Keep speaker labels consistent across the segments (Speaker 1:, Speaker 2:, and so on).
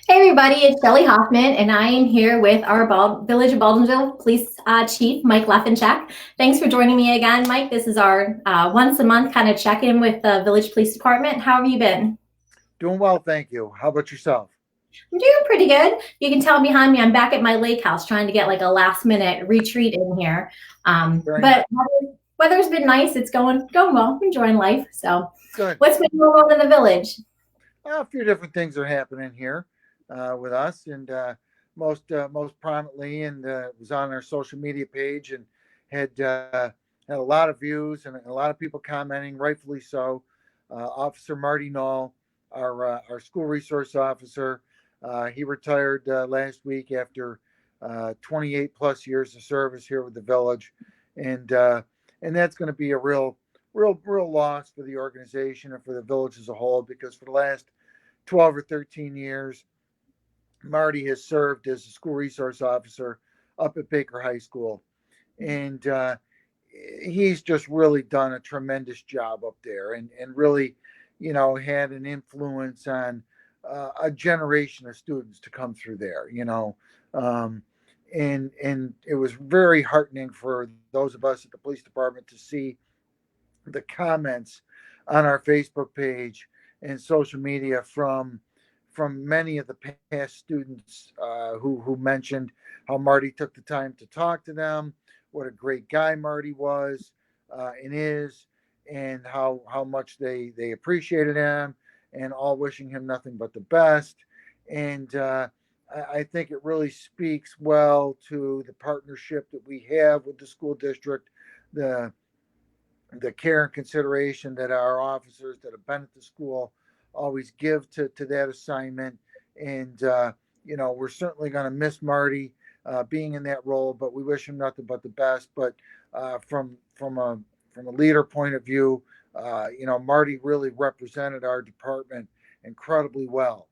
Speaker 1: Hey everybody, it's Shelly Hoffman, and I am here with our Village of Baldwinsville Police Chief, Mike Lefancheck. Thanks for joining me again, Mike. This is our once a month kind of check-in with the Village Police Department. How have you been?
Speaker 2: Doing well, thank you. How about yourself?
Speaker 1: I'm doing pretty good. You can tell behind me, I'm back at my lake house trying to get like a last minute retreat in here.
Speaker 2: Very nice.
Speaker 1: But weather's been nice. It's going well. Enjoying life. So,
Speaker 2: Good.
Speaker 1: what's been going on in the village?
Speaker 2: A few different things are happening here with us, and most prominently, and was on our social media page and had a lot of views and a lot of people commenting, rightfully so. Officer Marty, our school resource officer, he retired last week after 28 plus years of service here with the village, and and that's going to be a real loss for the organization and for the village as a whole, because for the last 12 or 13 years, Marty has served as a school resource officer up at Baker High School. And he's just really done a tremendous job up there, and really, had an influence on a generation of students to come through there. Um, and it was very heartening for those of us at the police department to see the comments on our Facebook page and social media from many of the past students who mentioned how Marty took the time to talk to them, what a great guy Marty was and is, and how much they appreciated him, and all wishing him nothing but the best. And I think it really speaks well to the partnership that we have with the school district, the the care and consideration that our officers that have been at the school always give to that assignment. And, we're certainly going to miss Marty being in that role, but we wish him nothing but the best. But from a leader point of view, Marty really represented our department incredibly well.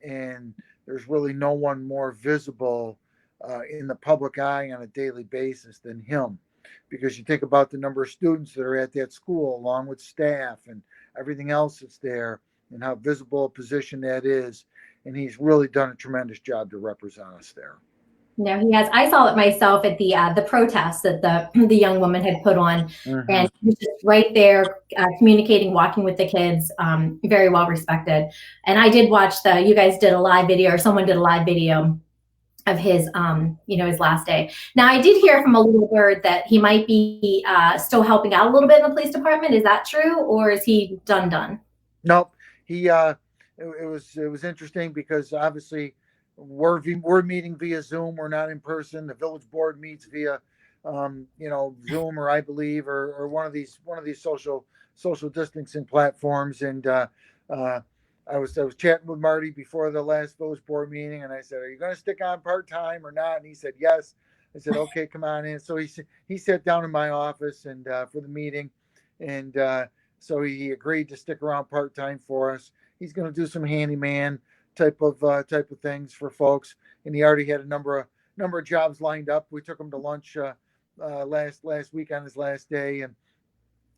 Speaker 2: And there's really no one more visible in the public eye on a daily basis than him, because you think about the number of students that are at that school, along with staff and everything else that's there, and how visible a position that is. And he's really done a tremendous job to represent us there.
Speaker 1: No, he has. I saw it myself at the protest that the young woman had put on,
Speaker 2: Mm-hmm.
Speaker 1: and he was just right there communicating, walking with the kids. Very well respected. And I did watch the. You guys did a live video, or someone did a live video of his, his last day. Now, I did hear from a little bird that he might be still helping out a little bit in the police department. Is that true, or is he done?
Speaker 2: Nope. He it was interesting because obviously we're meeting via Zoom. We're not in person. The village board meets via Zoom, or I believe, or one of these social distancing platforms. And uh, I was chatting with Marty before the last village board meeting, and I said, "Are you going to stick on part time or not?" And he said, "Yes." I said, "Okay, come on in." So he sat down in my office and for the meeting, and so he agreed to stick around part time for us. He's going to do some handyman type of things for folks, and he already had a number of jobs lined up. We took him to lunch last week on his last day,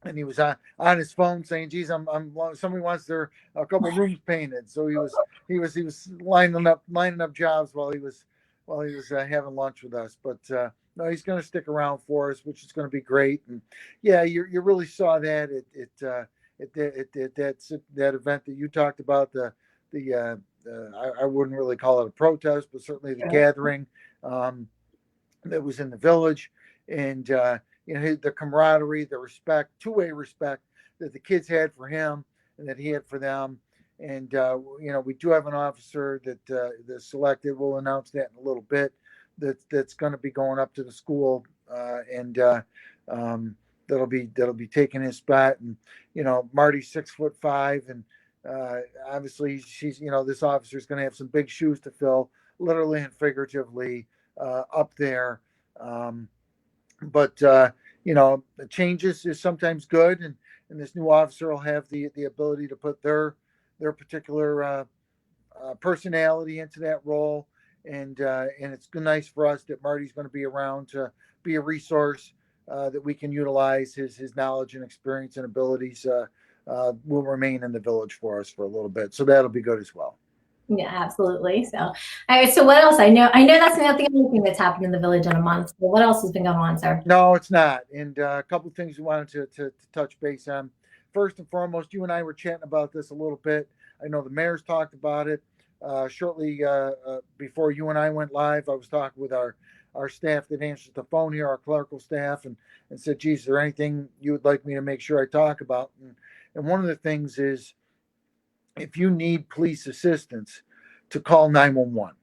Speaker 2: and he was on his phone saying, "Geez, I'm somebody wants a couple rooms painted." So he was lining up jobs while he was having lunch with us. But no, he's going to stick around for us, which is going to be great. And yeah, you really saw that at that event that you talked about, I wouldn't really call it a protest, but certainly the gathering um, that was in the village. And the camaraderie, the respect, two-way respect that the kids had for him and that he had for them. And we do have an officer that's selected. We'll announce that in a little bit. That's going to be going up to the school, and that'll be taking his spot. And Marty's 6'5", and obviously this officer is going to have some big shoes to fill, literally and figuratively, up there. Um, but the changes is sometimes good, and this new officer will have the ability to put their particular personality into that role. And it's nice for us that Marty's going to be around to be a resource that we can utilize. His knowledge and experience and abilities will remain in the village for us for a little bit, so that'll be good as well.
Speaker 1: Yeah, absolutely. So, all right. So what else? I know that's not the only thing that's happened in the village in a month. So what else has been going on, sir?
Speaker 2: No, it's not. And a couple of things we wanted to touch base on. First and foremost, you and I were chatting about this a little bit. I know the mayor's talked about it. Shortly before you and I went live, I was talking with our staff that answers the phone here, our clerical staff, and said, geez, is there anything you would like me to make sure I talk about? And one of the things is if you need police assistance, to call 911.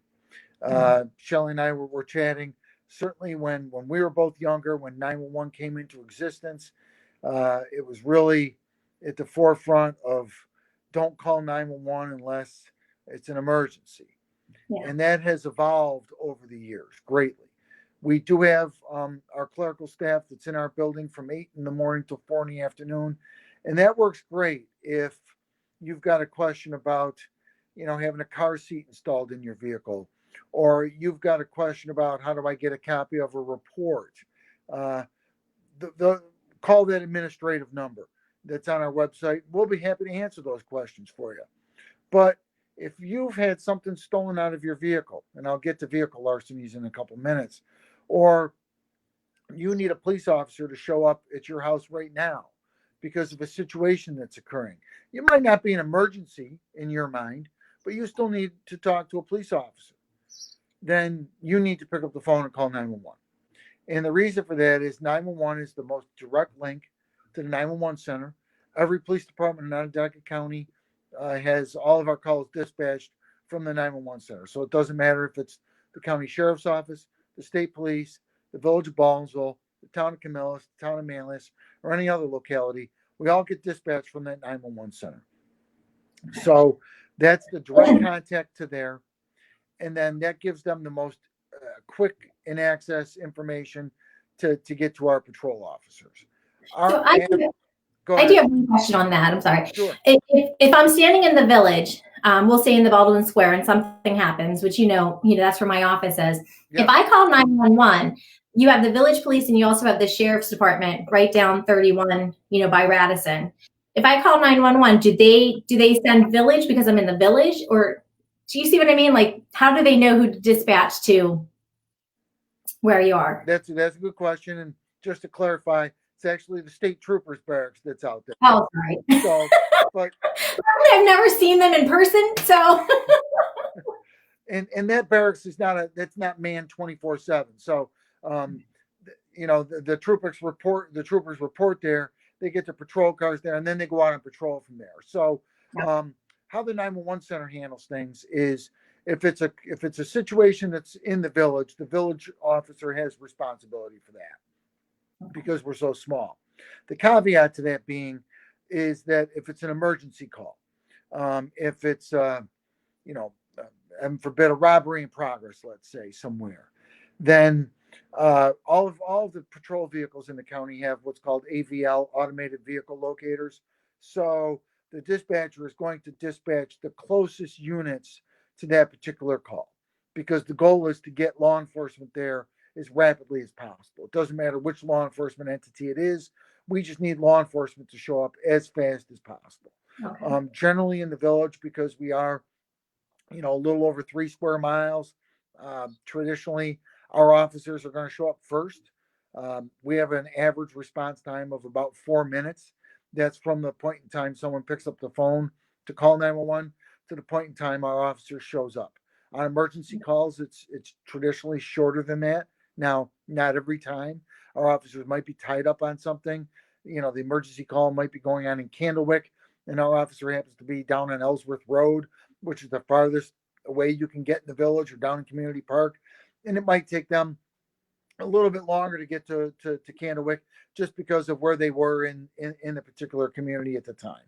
Speaker 2: Shelly and I were chatting. Certainly, when we were both younger, when 911 came into existence, it was really at the forefront of don't call 911 unless it's an emergency.
Speaker 1: Yeah.
Speaker 2: And that has evolved over the years greatly. We do have our clerical staff that's in our building from 8 in the morning till 4 in the afternoon. And that works great if you've got a question about, having a car seat installed in your vehicle, or you've got a question about how do I get a copy of a report. The call that administrative number that's on our website. We'll be happy to answer those questions for you. But if you've had something stolen out of your vehicle, and I'll get to vehicle larcenies in a couple minutes, or you need a police officer to show up at your house right now because of a situation that's occurring. You might not be an emergency in your mind, but you still need to talk to a police officer. Then you need to pick up the phone and call 911. And the reason for that is 911 is the most direct link to the 911 center. Every police department in Onondaga County has all of our calls dispatched from the 911 center. So it doesn't matter if it's the county sheriff's office, the state police, the village of Baldwinsville, the town of Camillus, the town of Manlius, or any other locality. We all get dispatched from that 911 center. So that's the direct contact to there. And then that gives them the most quick and access information to get to our patrol officers.
Speaker 1: So I do have one question on that. I'm sorry.
Speaker 2: Sure.
Speaker 1: If I'm standing in the village, we'll say in the Baldwin Square, and something happens, which that's where my office is. Yep. If I call 911, you have the village police and you also have the sheriff's department right down 31, by Radisson. If I call 911, do they send village because I'm in the village, or do you see what I mean? Like, how do they know who to dispatch to where you are?
Speaker 2: That's a good question. And just to clarify, it's actually the state troopers barracks that's out there.
Speaker 1: Oh, sorry.
Speaker 2: So, but
Speaker 1: I've never seen them in person, so.
Speaker 2: and that barracks is that's not manned 24/7. So, the troopers report there. They get their patrol cars there, and then they go out on patrol from there. So, how the 911 center handles things is if it's a situation that's in the village officer has responsibility for that because we're so small. The caveat to that being is that if it's an emergency call, if it's and forbid a robbery in progress, let's say somewhere, then all of the patrol vehicles in the county have what's called AVL, automated vehicle locators. So the dispatcher is going to dispatch the closest units to that particular call because the goal is to get law enforcement there as rapidly as possible. It doesn't matter which law enforcement entity it is. We just need law enforcement to show up as fast as possible. Okay. Generally in the village, because we are, a little over 3 square miles, traditionally our officers are going to show up first. We have an average response time of about 4 minutes. That's from the point in time someone picks up the phone to call 911 to the point in time our officer shows up. On emergency calls, it's traditionally shorter than that. Now, not every time. Our officers might be tied up on something. The emergency call might be going on in Candlewick, and our officer happens to be down on Ellsworth Road, which is the farthest away you can get in the village, or down in Community Park. And it might take them a little bit longer to get to Candlewick just because of where they were in the particular community at the time.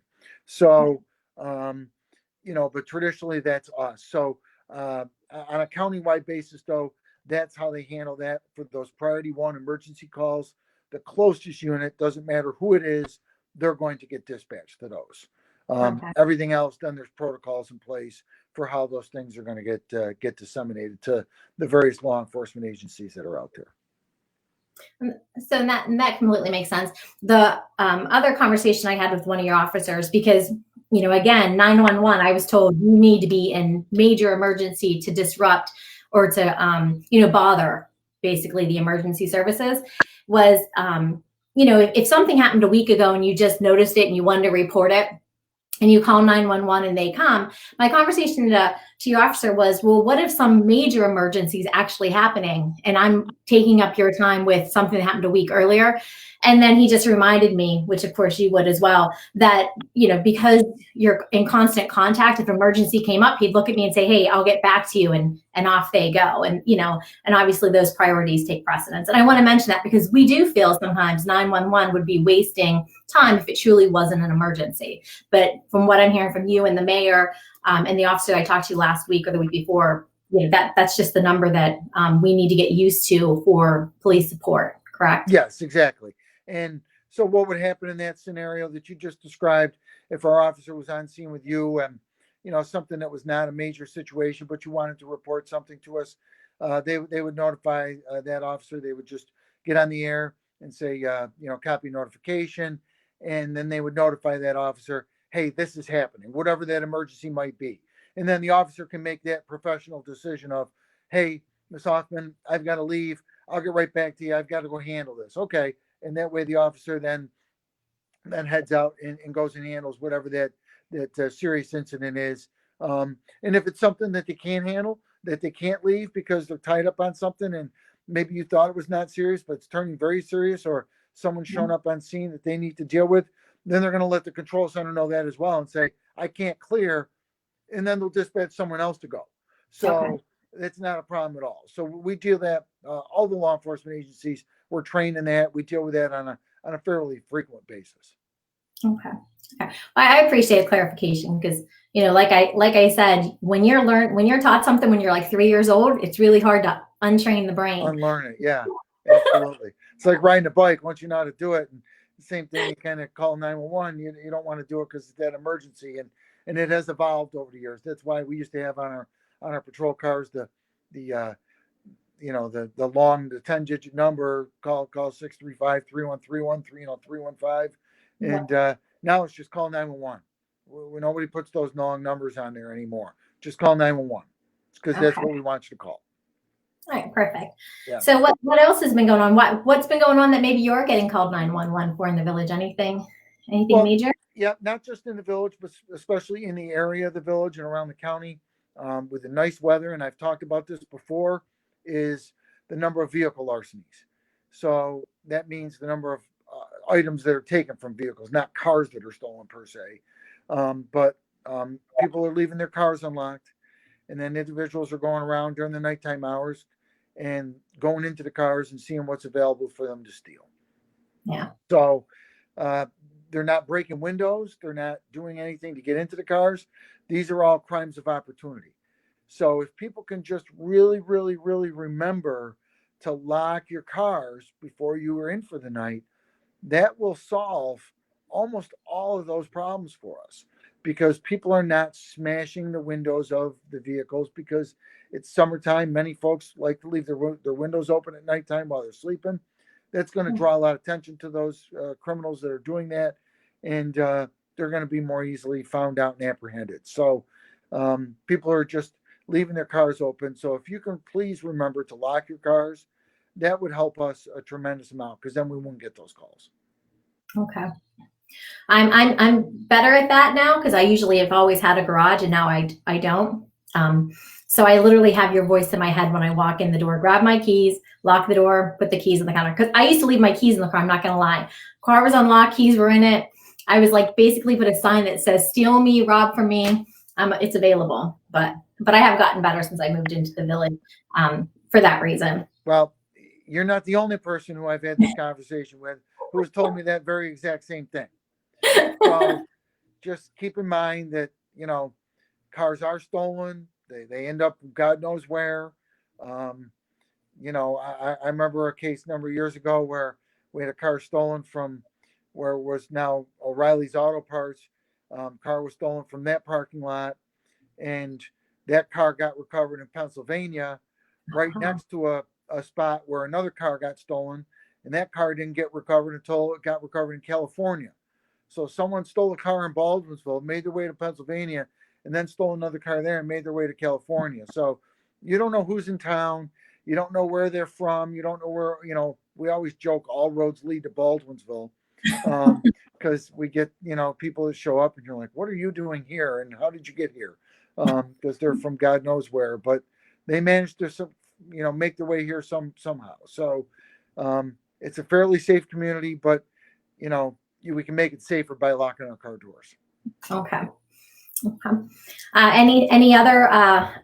Speaker 2: So, but traditionally that's us. So on a countywide basis, though, that's how they handle that for those priority 1 emergency calls. The closest unit, doesn't matter who it is, they're going to get dispatched to those. Okay. Everything else, then there's protocols in place for how those things are going to get disseminated to the various law enforcement agencies that are out there.
Speaker 1: So that completely makes sense. The other conversation I had with one of your officers, because again, 911, I was told you need to be in major emergency to disrupt or to, bother basically the emergency services. Was, if something happened a week ago and you just noticed it and you wanted to report it, and you call 911 and they come, my conversation to your officer was, well, what if some major emergency is actually happening and I'm taking up your time with something that happened a week earlier? And then he just reminded me, which of course you would as well, that, because you're in constant contact, if emergency came up, he'd look at me and say, hey, I'll get back to you. And off they go. And, and obviously those priorities take precedence. And I want to mention that because we do feel sometimes 911 would be wasting time if it truly wasn't an emergency. But from what I'm hearing from you and the mayor and the officer I talked to last week or the week before, that's just the number that we need to get used to for police support, correct?
Speaker 2: Yes, exactly. And so what would happen in that scenario that you just described if our officer was on scene with you and, something that was not a major situation, but you wanted to report something to us, they would notify that officer. They would just get on the air and say, copy notification. And then they would notify that officer, hey, this is happening, whatever that emergency might be. And then the officer can make that professional decision of, hey, Miss Hoffman, I've got to leave. I'll get right back to you. I've got to go handle this. Okay. And that way the officer then heads out and goes and handles whatever that serious incident is. And if it's something that they can't handle, that they can't leave because they're tied up on something and maybe you thought it was not serious, but it's turning very serious, or someone's shown up on scene that they need to deal with, then they're going to let the control center know that as well and say, I can't clear. And then they'll dispatch someone else to go. So it's not a problem at all. So we deal that, all the law enforcement agencies, we're trained in that. We deal with that on a fairly frequent basis.
Speaker 1: Okay. I appreciate clarification because, like I said, when you're taught something when you're like 3 years old, it's really hard to untrain the brain.
Speaker 2: Unlearn it. Yeah, absolutely. It's like riding a bike. Once you know how to do it, and the same thing, you kind of call 911. You don't want to do it because it's that emergency, and it has evolved over the years. That's why we used to have on our patrol cars the long, the 10-digit number, call 635-3131, 315. And now it's just call 911. Nobody puts those long numbers on there anymore. Just call 911. It's because that's what we want you to call.
Speaker 1: All right, perfect.
Speaker 2: Yeah.
Speaker 1: So what else has been going on? What's been going on that maybe you're getting called 911 for in the village? Anything major?
Speaker 2: Yeah, not just in the village, but especially in the area of the village and around the county. With the nice weather, and I've talked about this before, is the number of vehicle larcenies. So that means the number of items that are taken from vehicles, not cars that are stolen per se. But people are leaving their cars unlocked, and then individuals are going around during the nighttime hours and going into the cars and seeing what's available for them to steal.
Speaker 1: Yeah.
Speaker 2: So they're not breaking windows. They're not doing anything to get into the cars. These are all crimes of opportunity. So if people can just really, really, really remember to lock your cars before you are in for the night, that will solve almost all of those problems for us, because people are not smashing the windows of the vehicles because it's summertime. Many folks like to leave their windows open at nighttime while they're sleeping. That's going to draw a lot of attention to those criminals that are doing that, and they're going to be more easily found out and apprehended. So people are just leaving their cars open. So if you can please remember to lock your cars, that would help us a tremendous amount, because then we won't get those calls.
Speaker 1: Okay. I'm better at that now because I usually have always had a garage and now I don't. So I literally have your voice in my head when I walk in the door, grab my keys, lock the door, put the keys in the counter. Because I used to leave my keys in the car. I'm not going to lie. Car was unlocked, keys were in it. I was like basically put a sign that says "Steal me, rob from me." It's available, but I have gotten better since I moved into the village for that reason.
Speaker 2: Well, you're not the only person who I've had this conversation with who has told me that very exact same thing. So just keep in mind that, cars are stolen. They end up God knows where. I remember a case a number of years ago where we had a car stolen from where it was now O'Reilly's Auto Parts. Car was stolen from that parking lot, and that car got recovered in Pennsylvania, right next to a spot where another car got stolen, and that car didn't get recovered until it got recovered in California. So someone stole a car in Baldwinsville, made their way to Pennsylvania, and then stole another car there and made their way to California. So you don't know who's in town. You don't know where they're from. You don't know where, we always joke all roads lead to Baldwinsville. Because we get, people that show up and you're like, what are you doing here? And how did you get here? Because they're from God knows where, but they managed to, make their way here somehow. So it's a fairly safe community, but, we can make it safer by locking our car doors.
Speaker 1: Okay. Okay. Any other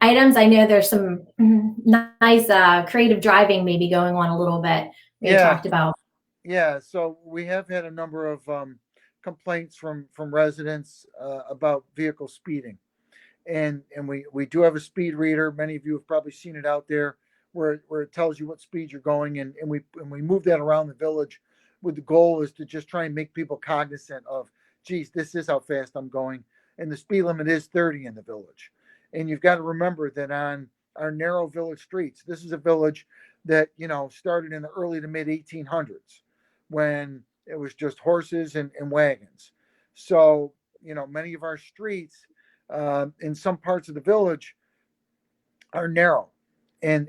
Speaker 1: items? I know there's some nice creative driving maybe going on a little bit. We talked about.
Speaker 2: Yeah, so we have had a number of complaints from residents about vehicle speeding, and we do have a speed reader. Many of you have probably seen it out there, where it tells you what speed you're going, and we move that around the village, with the goal is to just try and make people cognizant of, geez, this is how fast I'm going, and the speed limit is 30 in the village, and you've got to remember that on our narrow village streets, this is a village that started in the early to mid 1800s, when it was just horses and wagons. So, many of our streets in some parts of the village are narrow. And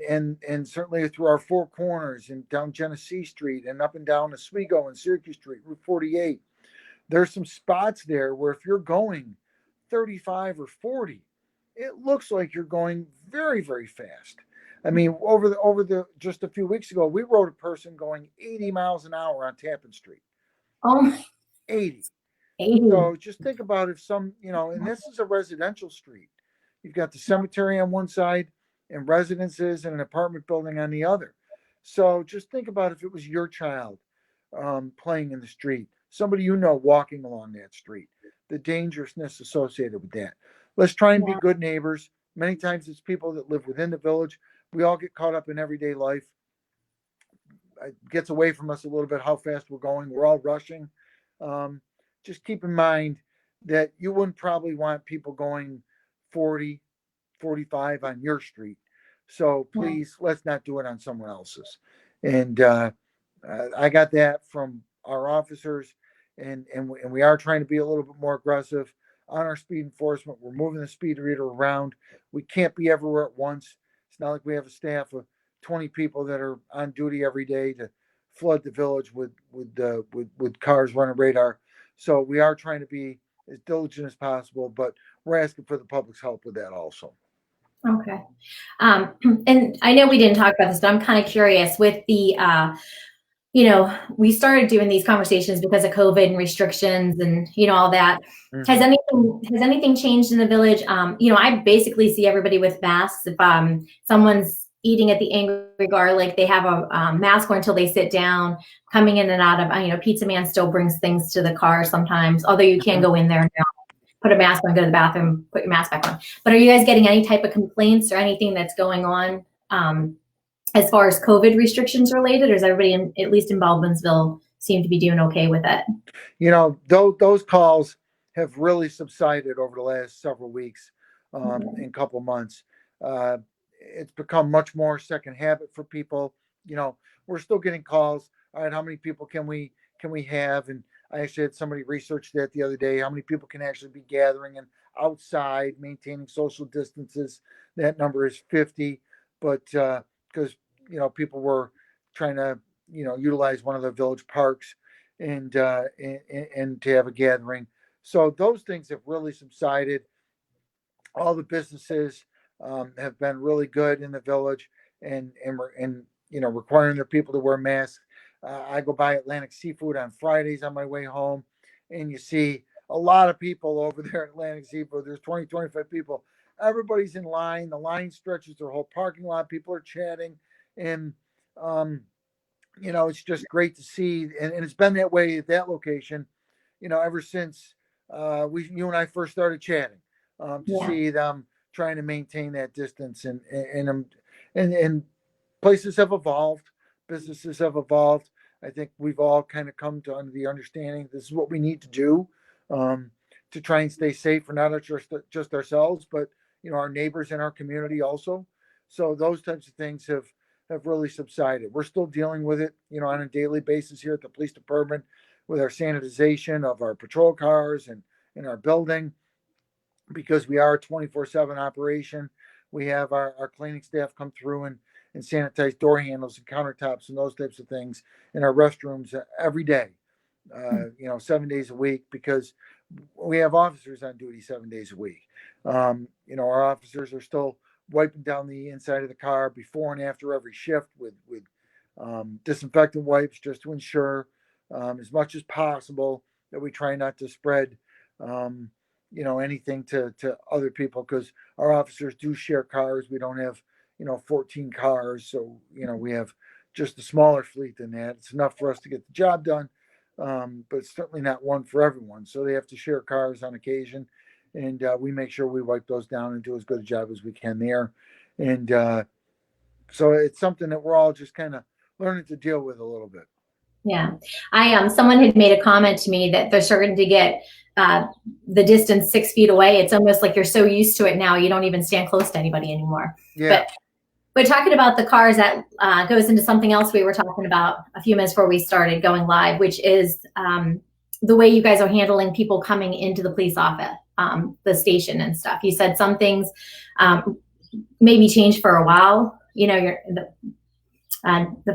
Speaker 2: certainly through our four corners and down Genesee Street and up and down Oswego and Syracuse Street, Route 48, there's some spots there where if you're going 35 or 40, it looks like you're going very, very fast. I mean, over the just a few weeks ago, we rode a person going 80 miles an hour on Tappan Street.
Speaker 1: Oh,
Speaker 2: 80.
Speaker 1: 80.
Speaker 2: So just think about if some, and this is a residential street. You've got the cemetery on one side and residences and an apartment building on the other. So just think about if it was your child playing in the street, somebody walking along that street, the dangerousness associated with that. Let's try and be good neighbors. Many times it's people that live within the village. We all get caught up in everyday life. It gets away from us a little bit how fast we're going. We're all rushing. Just keep in mind that you wouldn't probably want people going 40, 45 on your street. So please, let's not do it on someone else's. And I got that from our officers, and we are trying to be a little bit more aggressive on our speed enforcement. We're moving the speed reader around. We can't be everywhere at once. It's not like we have a staff of 20 people that are on duty every day to flood the village with cars running radar. So we are trying to be as diligent as possible, but we're asking for the public's help with that also.
Speaker 1: Okay. And I know we didn't talk about this, but I'm kind of curious with the, we started doing these conversations because of COVID and restrictions and, all that. Mm-hmm. Has anything changed in the village? I basically see everybody with masks. If someone's eating at the Angry Garlic, they have a mask on until they sit down, coming in and out of, Pizza Man still brings things to the car sometimes, although you can go in there now, put a mask on, go to the bathroom, put your mask back on. But are you guys getting any type of complaints or anything that's going on as far as COVID restrictions related, or is everybody, at least in Baldwinsville, seem to be doing okay with it?
Speaker 2: Those calls have really subsided over the last several weeks and couple months. It's become much more second habit for people. We're still getting calls. All right, how many people can we have? And I actually had somebody research that the other day. How many people can actually be gathering and outside, maintaining social distances? That number is 50. But because people were trying to utilize one of the village parks and to have a gathering. So those things have really subsided. All the businesses have been really good in the village and requiring their people to wear masks. I go by Atlantic Seafood on Fridays on my way home, and you see a lot of people over there at Atlantic Seafood. There's 20, 25 people. Everybody's in line. The line stretches their whole parking lot. People are chatting, and it's just great to see. And it's been that way at that location, ever since you and I first started chatting. To see them trying to maintain that distance, and places have evolved, businesses have evolved. I think we've all kind of come to the understanding this is what we need to do to try and stay safe for not just ourselves, but our neighbors in our community also. So those types of things have really subsided. We're still dealing with it, on a daily basis here at the police department. with our sanitization of our patrol cars and in our building, because we are a 24/7 operation. We have our cleaning staff come through and sanitize door handles and countertops and those types of things in our restrooms every day, 7 days a week, because we have officers on duty 7 days a week. Our officers are still wiping down the inside of the car before and after every shift with disinfectant wipes, just to ensure as much as possible that we try not to spread anything to other people, because our officers do share cars. We don't have 14 cars, so we have just a smaller fleet than that. It's enough for us to get the job done, but it's certainly not one for everyone, so they have to share cars on occasion, and we make sure we wipe those down and do as good a job as we can there. And so it's something that we're all just kind of learning to deal with a little bit.
Speaker 1: Yeah. Someone had made a comment to me that they're starting to get the distance 6 feet away. It's almost like you're so used to it now, you don't even stand close to anybody anymore.
Speaker 2: Yeah.
Speaker 1: But talking about the cars, that goes into something else we were talking about a few minutes before we started going live, which is the way you guys are handling people coming into the police office, the station and stuff. You said some things maybe change for a while, the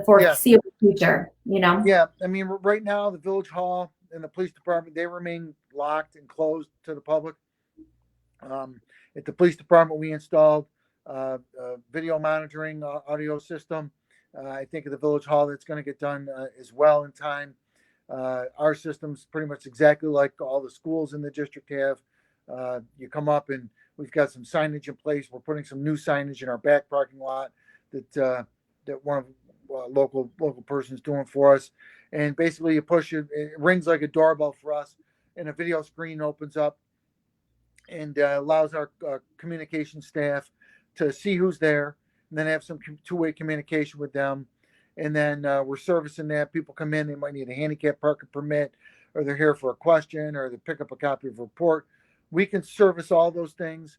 Speaker 1: foreseeable future,
Speaker 2: Yeah, I mean, right now the Village Hall and the police department, they remain locked and closed to the public. At the police department, we installed a video monitoring audio system. I think at the Village Hall that's going to get done as well in time. Our system's pretty much exactly like all the schools in the district have. You come up and we've got some signage in place. We're putting some new signage in our back parking lot that one of local person's doing for us. And basically you push it, it rings like a doorbell for us, and a video screen opens up and allows our communication staff to see who's there, and then have some two-way communication with them. And then we're servicing that. People come in, they might need a handicap parking permit, or they're here for a question, or they pick up a copy of a report. We can service all those things.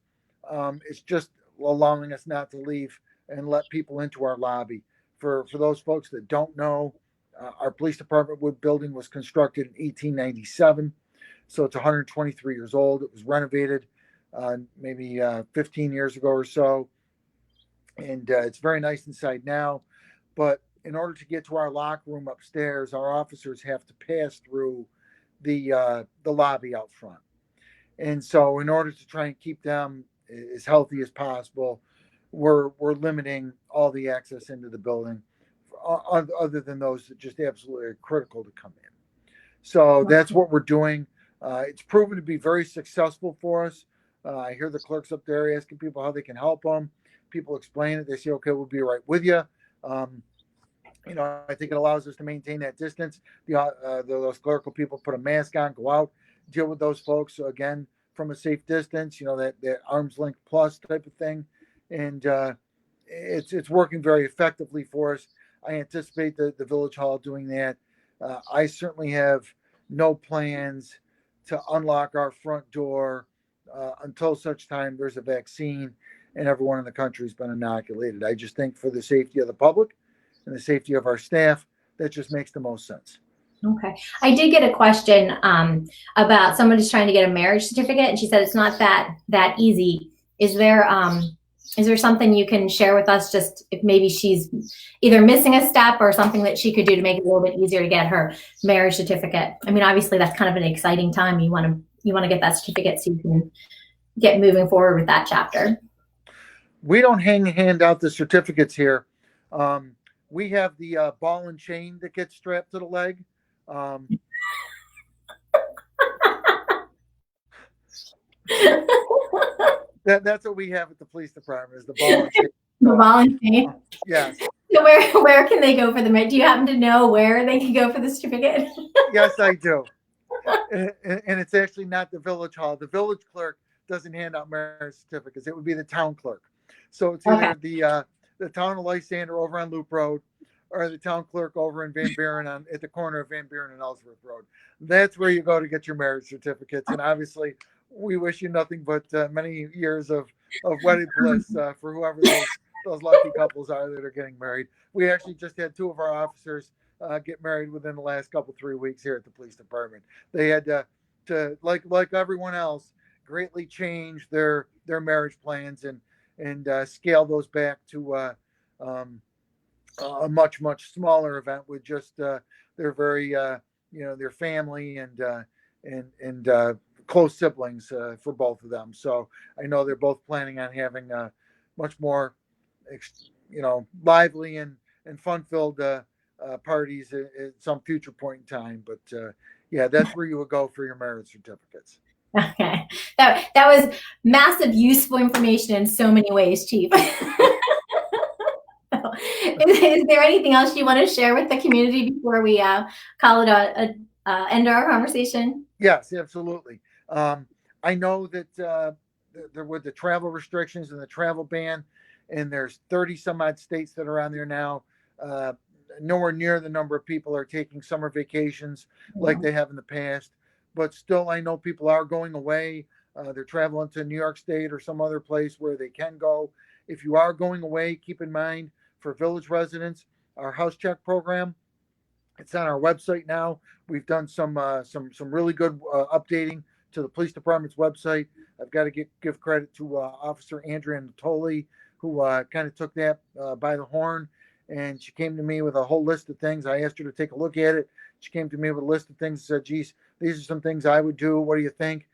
Speaker 2: It's just allowing us not to leave and let people into our lobby. For those folks that don't know, our police department building was constructed in 1897. So it's 123 years old. It was renovated maybe 15 years ago or so. And it's very nice inside now. But in order to get to our locker room upstairs, our officers have to pass through the lobby out front. And so in order to try and keep them as healthy as possible, we're limiting all the access into the building, other than those that just absolutely are critical to come in. So that's what we're doing. It's proven to be very successful for us. I hear the clerks up there asking people how they can help them. People explain it. They say, okay, we'll be right with you. I think it allows us to maintain that distance. Those clerical people put a mask on, go out, deal with those folks, again, from a safe distance, that arm's length plus type of thing. And it's working very effectively for us. I anticipate the Village Hall doing that. I certainly have no plans to unlock our front door until such time there's a vaccine and everyone in the country has been inoculated. I just think for the safety of the public and the safety of our staff, that just makes the most sense.
Speaker 1: Okay. I did get a question about someone who's trying to get a marriage certificate, and she said it's not that easy. Is there something you can share with us, just if maybe she's either missing a step or something that she could do to make it a little bit easier to get her marriage certificate? I mean, obviously that's kind of an exciting time. You want to get that certificate so you can get moving forward with that chapter.
Speaker 2: We don't hand out the certificates here. We have the ball and chain that gets strapped to the leg. That's what we have at the police department, is the ball and chain.
Speaker 1: The ball and chain.
Speaker 2: Yes.
Speaker 1: So where can they go for the? Do you happen to know where they can go for the certificate?
Speaker 2: Yes, I do. And it's actually not the Village Hall. The village clerk doesn't hand out marriage certificates. It would be the town clerk. So it's either the town of Lysander over on Loop Road, or the town clerk over in Van Buren at the corner of Van Buren and Ellsworth Road. That's where you go to get your marriage certificates. And obviously, we wish you nothing but many years of wedded bliss for whoever those lucky couples are that are getting married. We actually just had two of our officers get married within the last 3 weeks here at the police department. They had to like everyone else, greatly change their marriage plans and scale those back to a much smaller event with just their very their family and close siblings for both of them. So I know they're both planning on having much more lively and fun filled parties at some future point in time. But yeah, that's where you would go for your marriage certificates.
Speaker 1: Okay, that was massive, useful information in so many ways, Chief. Is there anything else you want to share with the community before we call it end our conversation?
Speaker 2: Yes, absolutely. I know that there with the travel restrictions and the travel ban, and there's 30 some odd states that are on there now. Nowhere near the number of people are taking summer vacations like they have in the past. But still, I know people are going away. They're traveling to New York State or some other place where they can go. If you are going away, keep in mind for village residents, our house check program. It's on our website now. We've done some really good updating to the police department's website. I've got to give credit to Officer Andrea Natoli, who kind of took that by the horn, and she came to me with a whole list of things. I asked her to take a look at it. She came to me with a list of things and said, geez, these are some things I would do. What do you think?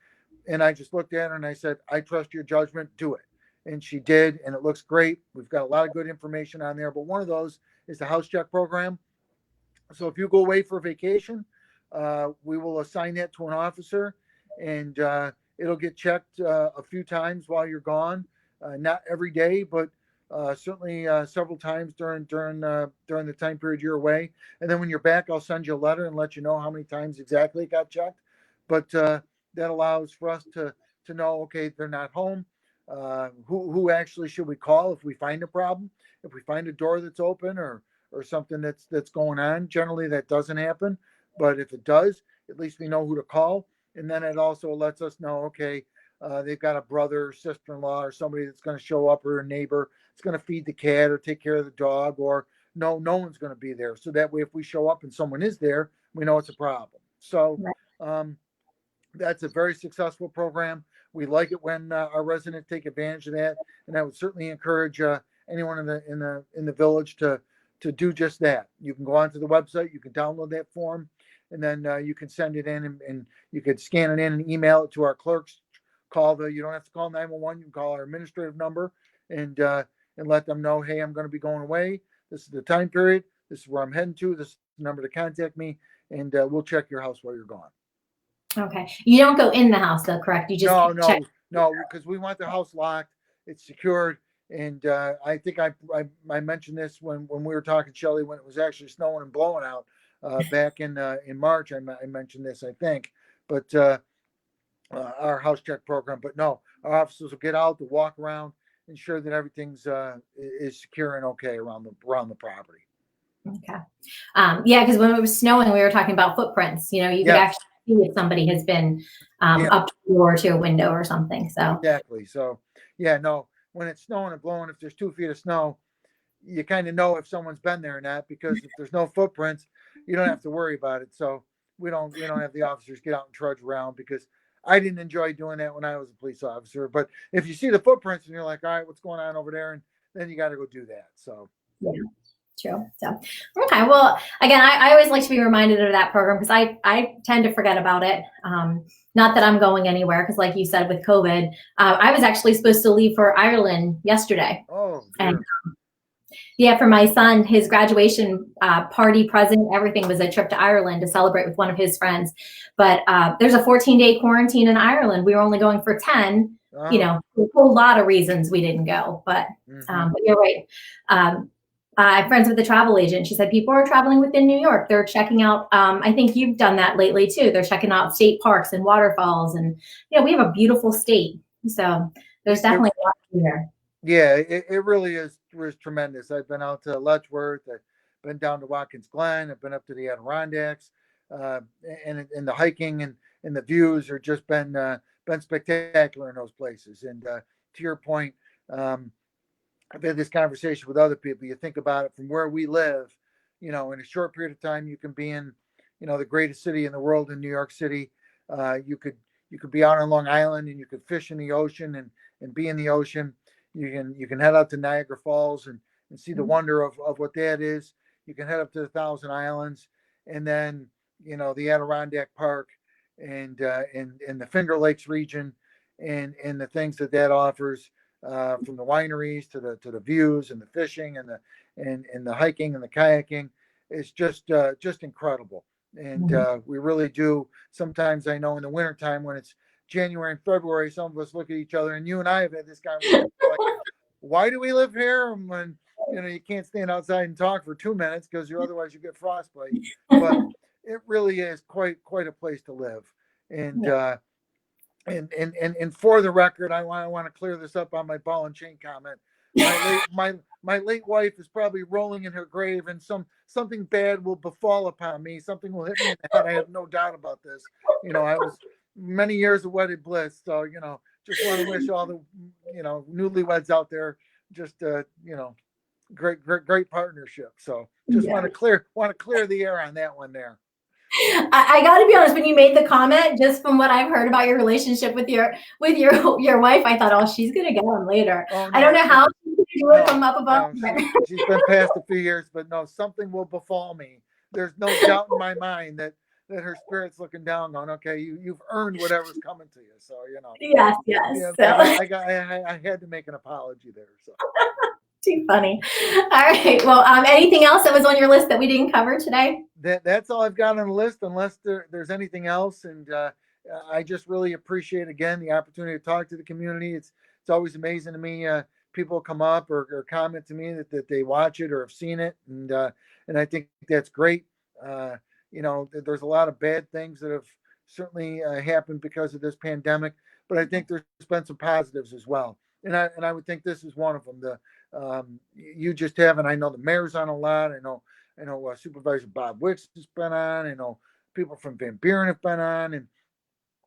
Speaker 2: And I just looked at her and I said, I trust your judgment. Do it. And she did, and it looks great. We've got a lot of good information on there, but one of those is the house check program. So if you go away for vacation, we will assign that to an officer, and it'll get checked a few times while you're gone. Not every day, but certainly several times during the time period you're away. And then when you're back, I'll send you a letter and let you know how many times exactly it got checked. But that allows for us to know, okay, they're not home. Who actually should we call if we find a problem? If we find a door that's open or something that's going on. Generally that doesn't happen, but if it does, at least we know who to call. And then it also lets us know, okay, they've got a brother or sister-in-law or somebody that's going to show up, or a neighbor that's going to feed the cat or take care of the dog, or no one's going to be there. So that way, if we show up and someone is there, we know it's a problem. So that's a very successful program. We like it when our residents take advantage of that, and I would certainly encourage anyone in the village to do just that. You can go onto the website, you can download that form, and then you can send it in and you could scan it in and email it to our clerks. You don't have to call 911. You can call our administrative number and let them know, hey, I'm going to be going away. This is the time period. This is where I'm heading to. This is the number to contact me, and we'll check your house while you're gone.
Speaker 1: Okay. You don't go in the house though, correct? You just check.
Speaker 2: No, because we want the house locked. It's secured. And I think I mentioned this when we were talking, Shelley, when it was actually snowing and blowing out back in March. I mentioned this, I think. But our house check program. But no, our officers will get out to walk around, ensure that everything's is secure and okay around the property.
Speaker 1: Okay. Yeah, because when it was snowing, we were talking about footprints. You could actually see if somebody has been up to the door to a window or something. So
Speaker 2: exactly. So yeah, no. When it's snowing and blowing, if there's 2 feet of snow, you kind of know if someone's been there or not, because if there's no footprints, you don't have to worry about it. So we don't have the officers get out and trudge around, because I didn't enjoy doing that when I was a police officer. But if you see the footprints and you're like, all right, what's going on over there? And then you got to go do that. So
Speaker 1: yeah. True. So, okay. Well, again, I always like to be reminded of that program, because I tend to forget about it. Not that I'm going anywhere, because like you said, with COVID, I was actually supposed to leave for Ireland yesterday.
Speaker 2: Oh,
Speaker 1: and yeah, for my son, his graduation party present, everything was a trip to Ireland to celebrate with one of his friends. But there's a 14-day quarantine in Ireland. We were only going for 10. A whole lot of reasons we didn't go. But, but you're right. I'm friends with a travel agent. She said people are traveling within New York. They're checking out, I think you've done that lately too. They're checking out state parks and waterfalls. And, we have a beautiful state. So there's definitely a lot here.
Speaker 2: Yeah, it really is tremendous. I've been out to Letchworth. I've been down to Watkins Glen. I've been up to the Adirondacks. And the hiking and the views are just been spectacular in those places. And to your point, I've had this conversation with other people. You think about it from where we live in a short period of time, you can be in, the greatest city in the world, in New York City. You could be out on Long Island, and you could fish in the ocean, and be in the ocean. You can head out to Niagara Falls, and see the wonder of what that is. You can head up to the Thousand Islands, and then the Adirondack Park, and the Finger Lakes region, and the things that offers, from the wineries to the views, and the fishing, and the hiking, and the kayaking. It's just incredible. And we really do. Sometimes, I know, in the wintertime, when it's January and February, some of us look at each other, and you and I have had this conversation, like, why do we live here when you can't stand outside and talk for 2 minutes, because otherwise you get frostbite. But it really is quite a place to live. And and for the record, I want to clear this up on my ball and chain comment. My late wife is probably rolling in her grave, and something bad will befall upon me. Something will hit me in the head. I have no doubt about this. I was many years of wedded bliss, so just want to wish all the newlyweds out there just great partnership. So just want to clear the air on that one there.
Speaker 1: I got to be honest, when you made the comment, just from what I've heard about your relationship with your wife, I thought, oh, she's gonna get on later. Oh, no, I don't know how she's gonna do it from up above.
Speaker 2: She's been past a few years, but no, something will befall me. There's no doubt in my mind that her spirit's looking down, going, okay, you've earned whatever's coming to you. So
Speaker 1: Yes. So.
Speaker 2: I had to make an apology there. So.
Speaker 1: Too funny. All right. Well, anything else that was on your list that we didn't cover today?
Speaker 2: That's all I've got on the list, unless there's anything else. And I just really appreciate, again, the opportunity to talk to the community. It's always amazing to me. People come up or comment to me that they watch it or have seen it, and I think that's great. There's a lot of bad things that have certainly happened because of this pandemic, but I think there's been some positives as well. And I would think this is one of them. You just haven't. I know the mayor's on a lot. I know Supervisor Bob Wicks has been on. I know people from Van Buren have been on,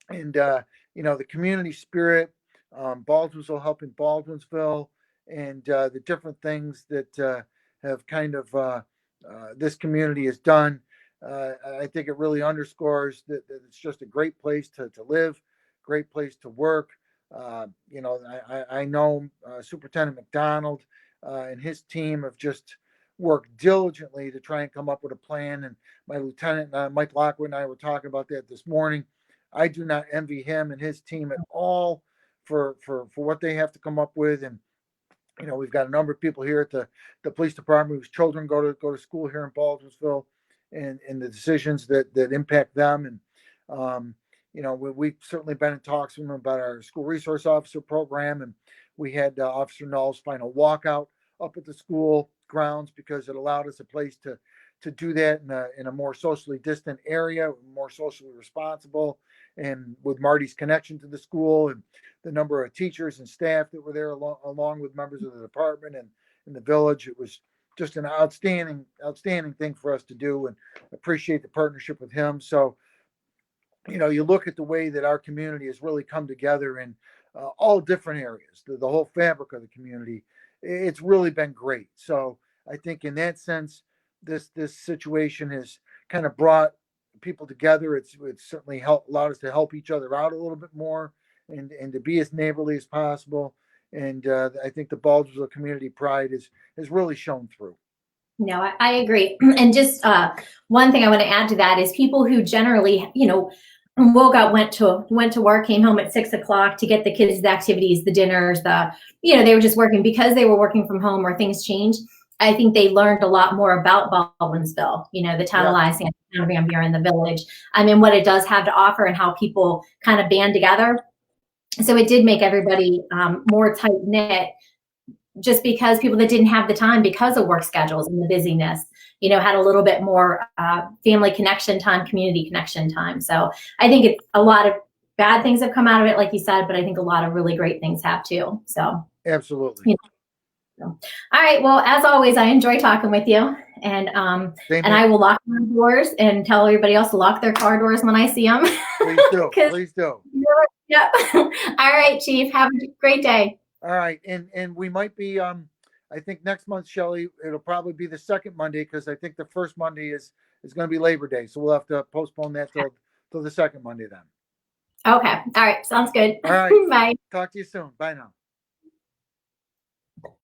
Speaker 2: and the community spirit, Baldwinsville helping Baldwinsville, and the different things that have kind of this community has done. I think it really underscores that it's just a great place to live, great place to work. I know Superintendent McDonald and his team have just worked diligently to try and come up with a plan. And my lieutenant, Mike Lefancheck, and I were talking about that this morning. I do not envy him and his team at all for what they have to come up with. And we've got a number of people here at the police department whose children go to school here in Baldwinsville, and the decisions that impact them. And we've certainly been in talks with them about our school resource officer program, and we had Officer Null's final walkout up at the school grounds because it allowed us a place to do that in a more socially distant area, more socially responsible, and with Marty's connection to the school and the number of teachers and staff that were there along with members of the department and in the village. It was just an outstanding thing for us to do, and appreciate the partnership with him. So you look at the way that our community has really come together in all different areas, the whole fabric of the community. It's really been great. So I think in that sense, this situation has kind of brought people together. It's certainly allowed us to help each other out a little bit more, and to be as neighborly as possible. And I think the Baldwinsville community pride has really shown through.
Speaker 1: No, I agree. And just one thing I want to add to that is people who generally, woke up, went to work, came home at 6 o'clock to get the kids the activities, the dinners, they were just working because they were working from home or things changed. I think they learned a lot more about Baldwinsville, the town of Lysander, the town of Van Buren, the village. What it does have to offer and how people kind of band together. So it did make everybody more tight knit, just because people that didn't have the time because of work schedules and the busyness, had a little bit more family connection time, community connection time. So I think it's a lot of bad things have come out of it, like you said, but I think a lot of really great things have too. So
Speaker 2: absolutely.
Speaker 1: So, all right. Well, as always, I enjoy talking with you, and I will lock my doors and tell everybody else to lock their car doors when I see them.
Speaker 2: Please do. Please do.
Speaker 1: Yep. All right, Chief. Have a great day.
Speaker 2: All right, and we might be I think next month, Shelley, it'll probably be the second Monday because I think the first Monday is going to be Labor Day, so we'll have to postpone that till the second Monday then.
Speaker 1: Okay. All right. Sounds good.
Speaker 2: All right.
Speaker 1: Bye.
Speaker 2: Talk to you soon. Bye now.